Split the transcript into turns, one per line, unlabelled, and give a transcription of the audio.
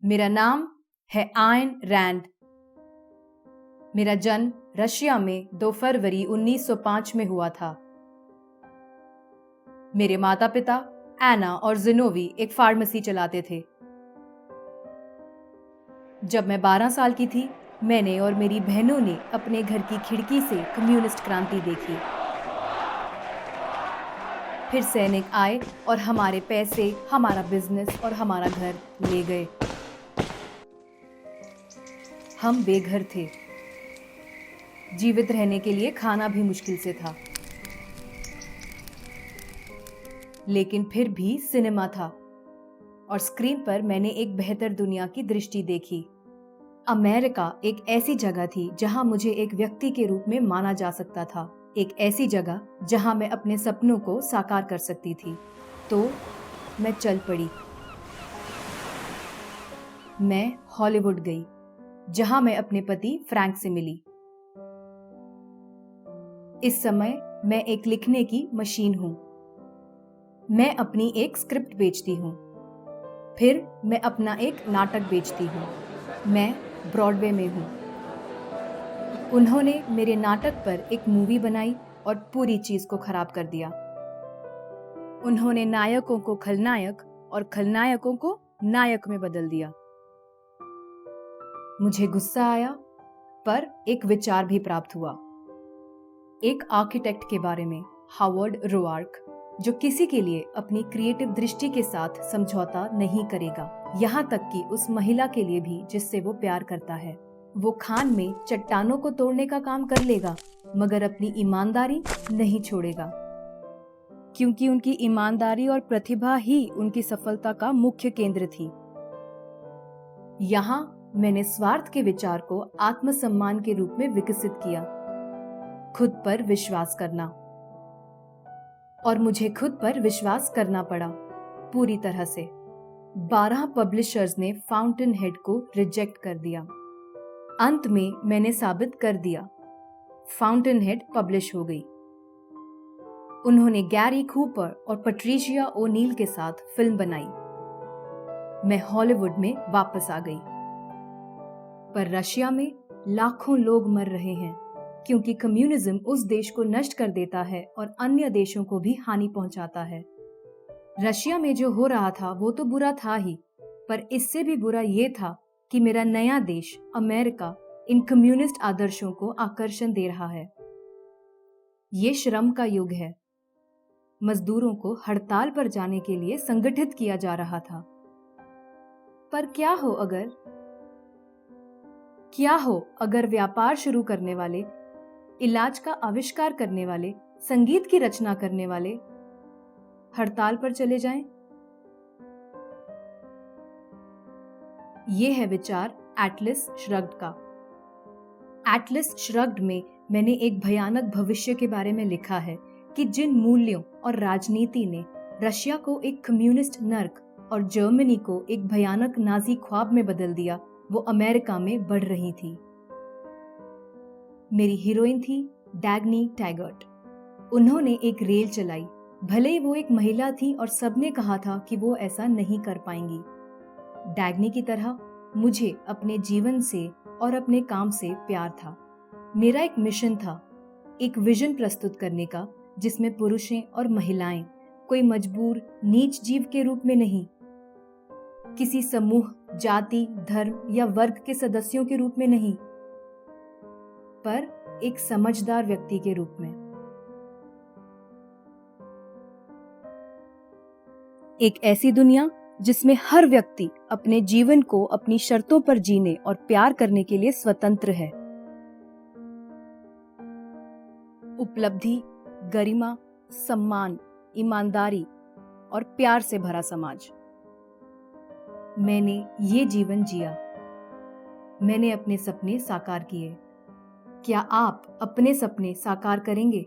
मेरा नाम है आयन रैंड। मेरा जन्म रशिया में 2 फरवरी 1905 में हुआ था। मेरे माता पिता एना और जिनोवी एक फार्मेसी चलाते थे। जब मैं 12 साल की थी, मैंने और मेरी बहनों ने अपने घर की खिड़की से कम्युनिस्ट क्रांति देखी। फिर सैनिक आए और हमारे पैसे, हमारा बिजनेस और हमारा घर ले गए। हम बेघर थे। जीवित रहने के लिए खाना भी मुश्किल से था। लेकिन फिर भी सिनेमा था और स्क्रीन पर मैंने एक बेहतर दुनिया की दृष्टि देखी। अमेरिका एक ऐसी जगह थी जहां मुझे एक व्यक्ति के रूप में माना जा सकता था, एक ऐसी जगह जहां मैं अपने सपनों को साकार कर सकती थी। तो मैं चल पड़ी। मैं हॉलीवुड गई, जहां मैं अपने पति फ्रैंक से मिली। इस समय मैं एक लिखने की मशीन हूं। मैं अपनी एक स्क्रिप्ट बेचती हूं, फिर मैं अपना एक नाटक बेचती हूं। मैं ब्रॉडवे में हूं। उन्होंने मेरे नाटक पर एक मूवी बनाई और पूरी चीज को खराब कर दिया। उन्होंने नायकों को खलनायक और खलनायकों को नायक में बदल दिया। मुझे गुस्सा आया, पर एक विचार भी प्राप्त हुआ। एक आर्किटेक्ट के बारे में, हावर्ड रोआर्क, जो किसी के लिए अपनी क्रिएटिव दृष्टि के साथ समझौता नहीं करेगा, यहाँ तक कि उस महिला के लिए भी जिससे वो प्यार करता है। वो खान में चट्टानों को तोड़ने का काम कर लेगा, मगर अपनी ईमानदारी नहीं छोड़ेगा, क्योंकि उनकी ईमानदारी और प्रतिभा ही उनकी सफलता का मुख्य केंद्र थी। यहाँ मैंने स्वार्थ के विचार को आत्मसम्मान के रूप में विकसित किया। खुद पर विश्वास करना। और मुझे खुद पर विश्वास करना पड़ा, पूरी तरह से। 12 पब्लिशर्स ने फाउंटेन हेड को रिजेक्ट कर दिया। अंत में मैंने साबित कर दिया। फाउंटेन हेड पब्लिश हो गई। उन्होंने गैरी कूपर और पैट्रिशिया ओनील के साथ फिल्म बनाई। मैं हॉलीवुड में वापस आ गई। पर रशिया में लाखों लोग मर रहे हैं, क्योंकि कम्युनिज्म उस देश को नष्ट कर देता है और अन्य देशों को भी हानि पहुंचाता है। रशिया में जो हो रहा था वो तो बुरा था ही, पर इससे भी बुरा ये था कि मेरा नया देश अमेरिका इन कम्युनिस्ट आदर्शों को आकर्षण दे रहा है। ये श्रम का युग है। मजदूरों को हड़ताल पर जाने के लिए संगठित किया जा रहा था। पर क्या हो अगर व्यापार शुरू करने वाले, इलाज का आविष्कार करने वाले, संगीत की रचना करने वाले हड़ताल पर चले जाएं? यह है विचार एटलस श्रग्ड का। एटलस श्रग्ड में मैंने एक भयानक भविष्य के बारे में लिखा है कि जिन मूल्यों और राजनीति ने रशिया को एक कम्युनिस्ट नर्क और जर्मनी को एक भयानक नाजी ख्वाब में बदल दिया, वो अमेरिका में बढ़ रही थी। मेरी हीरोइन थी डैग्नी टैगर्ट। उन्होंने एक रेल चलाई। भले ही वो एक महिला थी और सबने कहा था कि वो ऐसा नहीं कर पाएंगी। डैग्नी की तरह मुझे अपने जीवन से और अपने काम से प्यार था। मेरा एक मिशन था, एक विजन प्रस्तुत करने का, जिसमें पुरुषें और महिलाएं कोई मजबूर नीच जीव के रूप में नहीं, किसी समूह, जाति, धर्म या वर्ग के सदस्यों के रूप में नहीं, पर एक समझदार व्यक्ति के रूप में। एक ऐसी दुनिया जिसमें हर व्यक्ति अपने जीवन को अपनी शर्तों पर जीने और प्यार करने के लिए स्वतंत्र है। उपलब्धि, गरिमा, सम्मान, ईमानदारी और प्यार से भरा समाज। मैंने ये जीवन जिया। मैंने अपने सपने साकार किए। क्या आप अपने सपने साकार करेंगे?